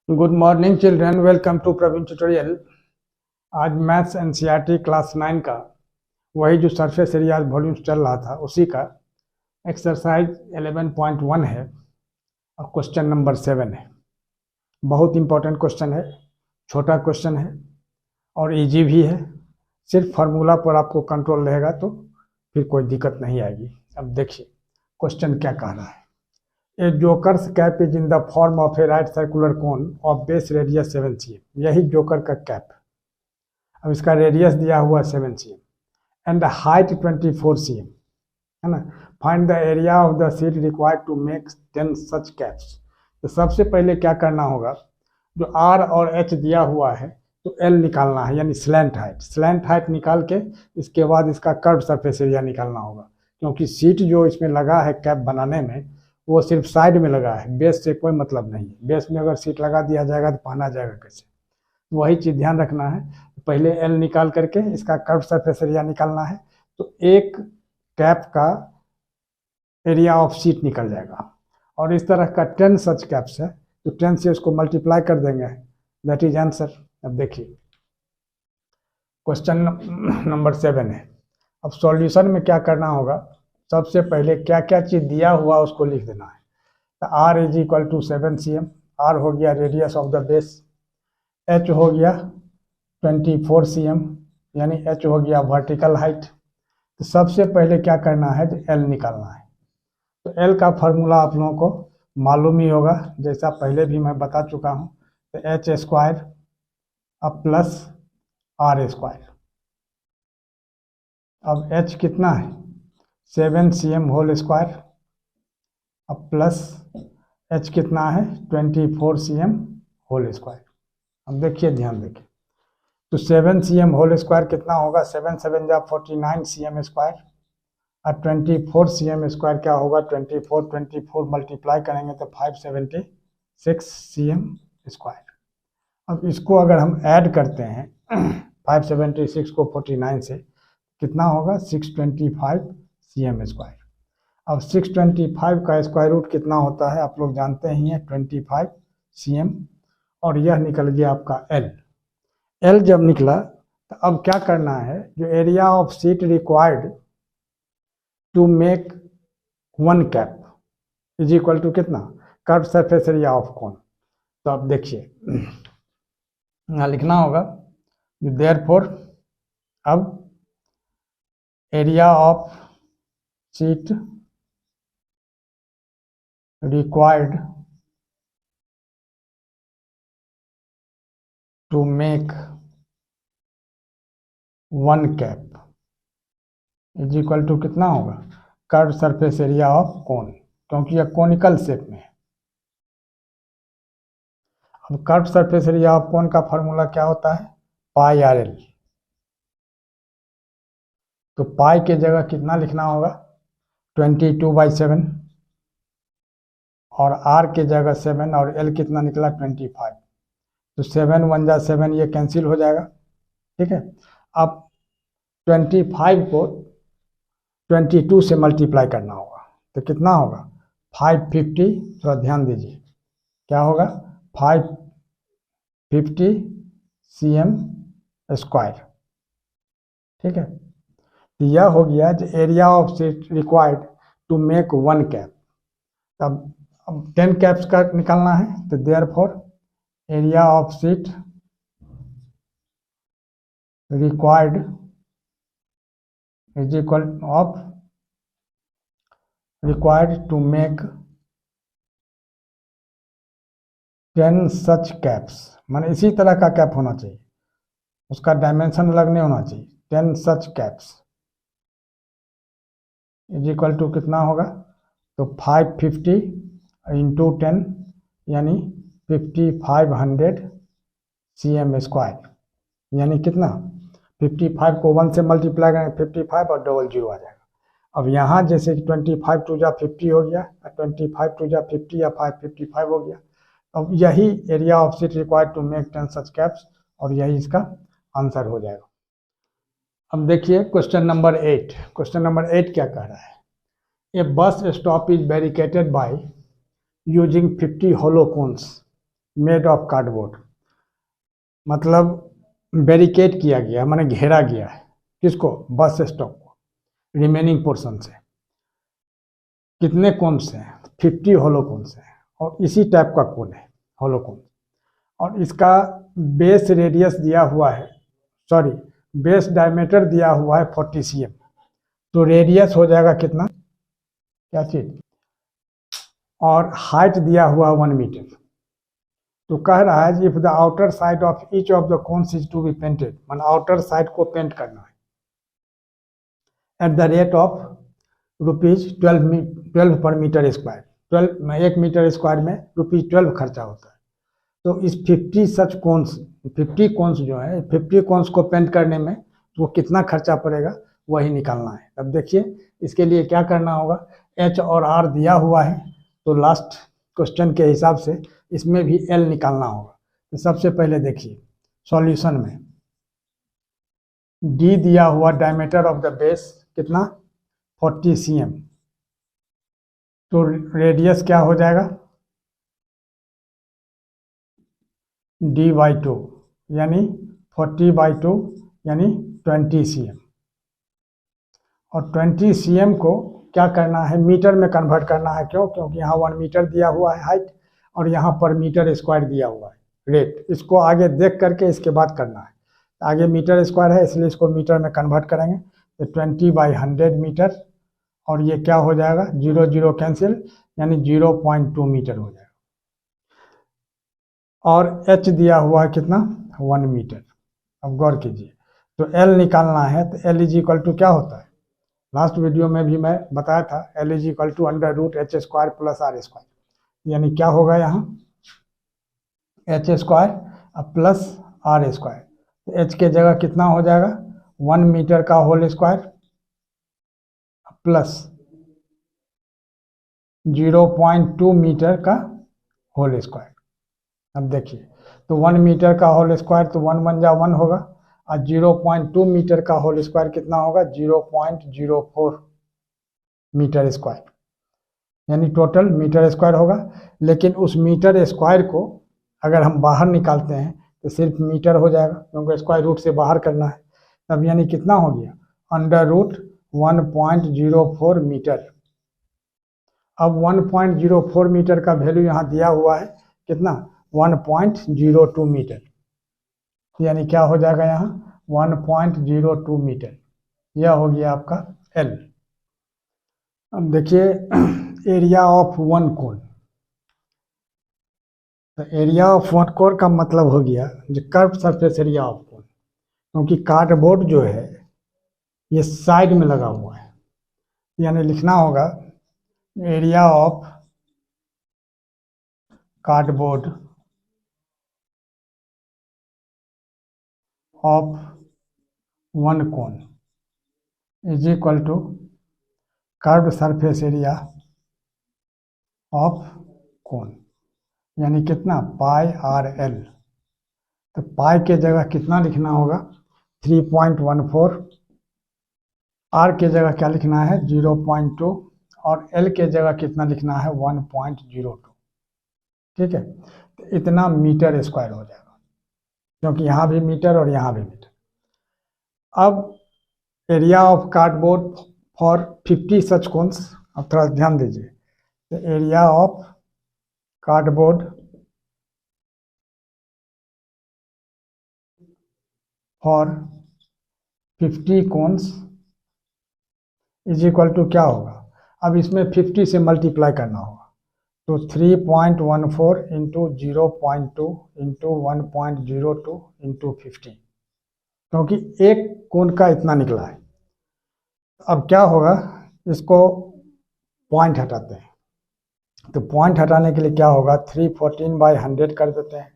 Good morning children, welcome to Praveen tutorial. आज maths NCERT class 9 का वही जो सरफेस एरिया वॉल्यूम्स चल रहा था उसी का एक्सरसाइज 11.1 है और क्वेश्चन नंबर 7 है। बहुत इंपॉर्टेंट क्वेश्चन है, छोटा क्वेश्चन है और इजी भी है। सिर्फ फार्मूला पर आपको कंट्रोल रहेगा तो फिर कोई दिक्कत नहीं आएगी। अब देखिए क्वेश्चन क्या कह रहा है। A joker's cap is in the form of a right circular cone of base radius 7 cm। यही जोकर का कैप। अब इसका रेडियस दिया हुआ 7 cm and the height 24 cm है ना। Find the area of the sheet required to make 10 such caps. तो सबसे पहले क्या करना होगा, जो R और H दिया हुआ है तो L निकालना है, यानी स्लैंट हाइट। स्लैंट हाइट निकाल के इसके बाद इसका कर्व सरफेस एरिया निकालना होगा, क्योंकि सीट जो इसमें लगा है कैप बनाने में वो सिर्फ साइड में लगा है, बेस से कोई मतलब नहीं है। बेस में अगर सीट लगा दिया जाएगा तो पहना जाएगा कैसे, वही चीज़ ध्यान रखना है। पहले एल निकाल करके इसका कर्व सरफेस एरिया निकालना है। तो एक कैप का एरिया ऑफ सीट निकल जाएगा और इस तरह का 10 सच कैप्स है तो 10 से उसको मल्टीप्लाई कर देंगे, दैट इज आंसर। अब देखिए क्वेश्चन नंबर 7 है। अब सॉल्यूशन में क्या करना होगा, सबसे पहले क्या क्या चीज़ दिया हुआ उसको लिख देना है। तो R is equal to 7 cm। R हो गया radius of the base, H हो गया 24 cm यानी H हो गया वर्टिकल हाइट। तो सबसे पहले क्या करना है, तो L निकालना है। तो L का फार्मूला आप लोगों को मालूम ही होगा, जैसा पहले भी मैं बता चुका हूँ। तो H स्क्वायर अब प्लस R स्क्वायर। अब H कितना है 7 cm होल स्क्वायर, अब प्लस H कितना है 24 cm होल स्क्वायर। अब देखिए ध्यान देखिए, तो 7 cm होल स्क्वायर कितना होगा, 7 7 जा 49 cm स्क्वायर और 24 cm स्क्वायर क्या होगा 24 मल्टीप्लाई करेंगे तो 576 cm स्क्वायर। अब इसको अगर हम ऐड करते हैं 576 को 49 से कितना होगा 625 cm स्क्वायर। अब 625 का स्क्वायर रूट कितना होता है आप लोग जानते ही हैं 25 cm, और यह निकल गया आपका L। L जब निकला तो अब क्या करना है, जो area of sheet required to make 1 cap is equal to कितना, curve surface area of cone. तो अब देखिए यहाँ लिखना होगा देयरफॉर अब area of sheet required to make 1 cap is equal to कितना होगा, curve surface area of cone, क्योंकि यह कोनिकल शेप में है। अब curve surface area of cone का फॉर्मूला क्या होता है, पाई आर एल। तो पाई के जगह कितना लिखना होगा 22/7 और R के जगह 7 और L कितना निकला 25। तो 7 1 जा 7 ये कैंसिल हो जाएगा, ठीक है। अब 25 को 22 से मल्टीप्लाई करना होगा तो कितना होगा 550। थोड़ा ध्यान दीजिए क्या होगा 550 cm स्क्वायर, ठीक है। तो यह हो गया जो area of sheet required to make 1 cap. अब 10 कैप्स का निकालना है, तो therefore area of sheet required is equal of required to make 10 such caps, माने इसी तरह का कैप होना चाहिए, उसका डायमेंशन अलग नहीं होना चाहिए। 10 such caps is equal to कितना होगा, तो 550 इंटू 10 यानी 5500 cm स्क्वायर, यानी कितना 55 को 1 से मल्टीप्लाई करेंगे 55 और डबल 0 आ जाएगा। अब यहाँ जैसे कि 25 2 जा 50 हो गया, 25 2 जा 50 या 555 हो गया। अब यही area of sheet required to make 10 such caps और यही इसका आंसर हो जाएगा। अब देखिए क्वेश्चन नंबर 8। क्वेश्चन नंबर 8 क्या कह रहा है, a bus stop is barricaded by using 50 hollow cones made of cardboard, मतलब बैरिकेड किया गया, माने घेरा गया है किसको, बस स्टॉप को, रिमेनिंग पोर्शन से। कितने कोन्स हैं, 50 होलो कोन्स हैं, और इसी टाइप का कोन है होलो कोन, और इसका बेस रेडियस दिया हुआ है, सॉरी बेस डायमीटर दिया हुआ है 40 cm, तो रेडियस हो जाएगा कितना, क्या चीज, और हाइट दिया हुआ 1 मीटर। तो कह रहा है if the outer side of each of the cones is to be painted, मान आउटर साइड को पेंट करना है एट द रेट ऑफ ₹12 पर मीटर स्क्वायर, 1 मीटर स्क्वायर में ₹12 खर्चा होता है। तो इस 50 सच कोन्स, 50 कोन्स जो है 50 कोन्स को पेंट करने में वो कितना खर्चा पड़ेगा वही निकालना है। अब देखिए इसके लिए क्या करना होगा, H और R दिया हुआ है, तो लास्ट क्वेश्चन के हिसाब से इसमें भी L निकालना होगा। तो सबसे पहले देखिए सॉल्यूशन में D दिया हुआ डायमीटर ऑफ द बेस कितना 40 cm, तो रेडियस क्या हो जाएगा D/2 यानी 40/2 यानी 20 cm, और 20 cm को क्या करना है, मीटर में कन्वर्ट करना है। क्यों, क्योंकि यहाँ 1 मीटर दिया हुआ है हाइट, और यहाँ पर मीटर स्क्वायर दिया हुआ है रेट। इसको आगे देख करके इसके बाद करना है, आगे मीटर स्क्वायर है इसलिए इसको मीटर में कन्वर्ट करेंगे, तो 20/100 मीटर, और ये क्या हो जाएगा 0 0 कैंसिल, यानी 0.2 मीटर हो जाएगा। और H दिया हुआ है कितना 1 मीटर। अब गौर कीजिए, तो L निकालना है, तो L = क्या होता है, लास्ट वीडियो में भी मैं बताया था, L = √h² + r², यानी क्या होगा यहाँ h² प्लस r², तो h के जगह कितना हो जाएगा 1 मीटर का होल स्क्वायर प्लस 0.2 मीटर का होल स्क्वायर। अब देखिए, तो 1 मीटर का होल स्क्वायर, तो 1 1 जा 1 होगा, और 0.2 मीटर का होल स्क्वायर कितना होगा 0.04 मीटर स्क्वायर, यानी टोटल मीटर स्क्वायर होगा। लेकिन उस मीटर स्क्वायर को अगर हम बाहर निकालते हैं तो सिर्फ मीटर हो जाएगा, क्योंकि स्क्वायर रूट से बाहर करना है। तब यानी कितना हो गया √1.04 मीटर। अब 1.04 मीटर का वैल्यू यहाँ दिया हुआ है कितना 1.02 मीटर, यानी क्या हो जाएगा यहाँ 1.02 मीटर, यह हो गया आपका L। अब देखिए एरिया ऑफ वन कोन, तो एरिया ऑफ वन कोन का मतलब हो गया जो curve surface area of cone, क्योंकि कार्डबोर्ड जो है ये साइड में लगा हुआ है, यानी लिखना होगा area of cardboard of one cone = curve surface area of कोन, यानी कितना πRL। तो पाई के जगह कितना लिखना होगा 3.14, R के जगह क्या लिखना है 0.2, और L के जगह कितना लिखना है 1.02। ठीक है, तो इतना मीटर स्क्वायर हो जाएगा, क्योंकि यहाँ भी मीटर और यहाँ भी मीटर। अब area of cardboard for 50 such cones, अब थोड़ा ध्यान दीजिए, तो area of cardboard for 50 cones = क्या होगा, अब इसमें 50 से मल्टीप्लाई करना होगा, तो 3.14 इंटू 0.2 इंटू 1.02 इंटू 50, क्योंकि एक कोण का इतना निकला है। अब क्या होगा, इसको पॉइंट हटाते हैं, तो पॉइंट हटाने के लिए क्या होगा 314/100 कर देते हैं,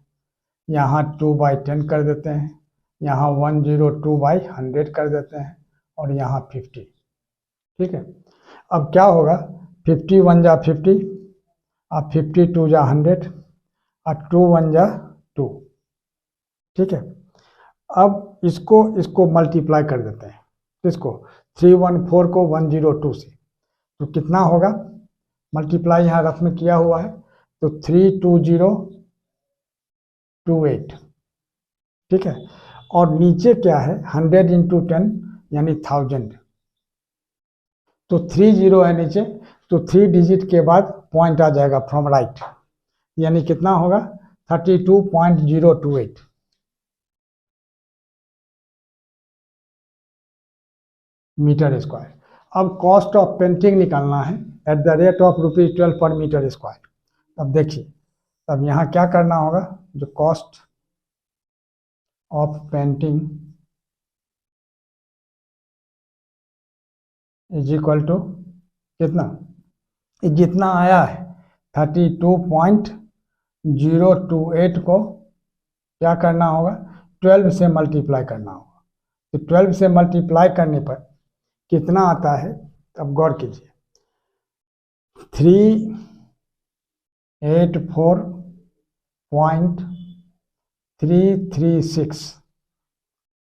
यहाँ 2/10 कर देते हैं, यहाँ 102/100 कर देते हैं, और यहाँ 50। ठीक है, अब क्या होगा 50 1 जा 50, और 50 2 जा 100, और 2 1 जा 2। ठीक है, अब इसको मल्टीप्लाई कर देते हैं, इसको 314 को 102 से, तो कितना होगा, मल्टीप्लाई यहाँ रफ में किया हुआ है, तो 320 0.28, ठीक है। और नीचे क्या है, 100 इंटू 10 यानी 1000, तो 30 है नीचे, तो 3 डिजिट के बाद पॉइंट आ जाएगा फ्रॉम राइट, यानी कितना होगा 32.028 मीटर स्क्वायर। अब कॉस्ट ऑफ पेंटिंग निकालना है एट द रेट ऑफ ₹12 पर मीटर स्क्वायर। अब देखिए, अब यहाँ क्या करना होगा, जो cost of painting is equal to कितना, जितना आया है 32.028 को क्या करना होगा, 12 से मल्टीप्लाई करना होगा। तो 12 से मल्टीप्लाई करने पर कितना आता है, अब गौर कीजिए, 384.336।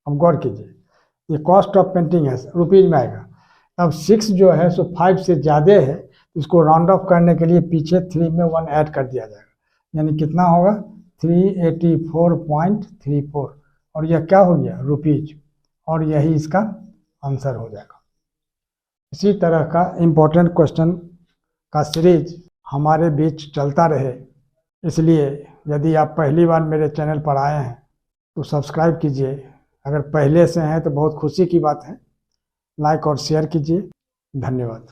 अब गौर कीजिए, ये कॉस्ट ऑफ पेंटिंग है, रुपीज में आएगा। अब 6 जो है सो 5 से ज़्यादा है, इसको राउंड ऑफ करने के लिए पीछे 3 में 1 ऐड कर दिया जाएगा, यानी कितना होगा 384.34, और यह क्या हो गया रुपीज, और यही इसका आंसर हो जाएगा। इसी तरह का इम्पोर्टेंट क्वेश्चन का सीरीज हमारे बीच चलता रहे, इसलिए यदि आप पहली बार मेरे चैनल पर आए हैं तो सब्सक्राइब कीजिए, अगर पहले से हैं तो बहुत खुशी की बात है, लाइक और शेयर कीजिए। धन्यवाद।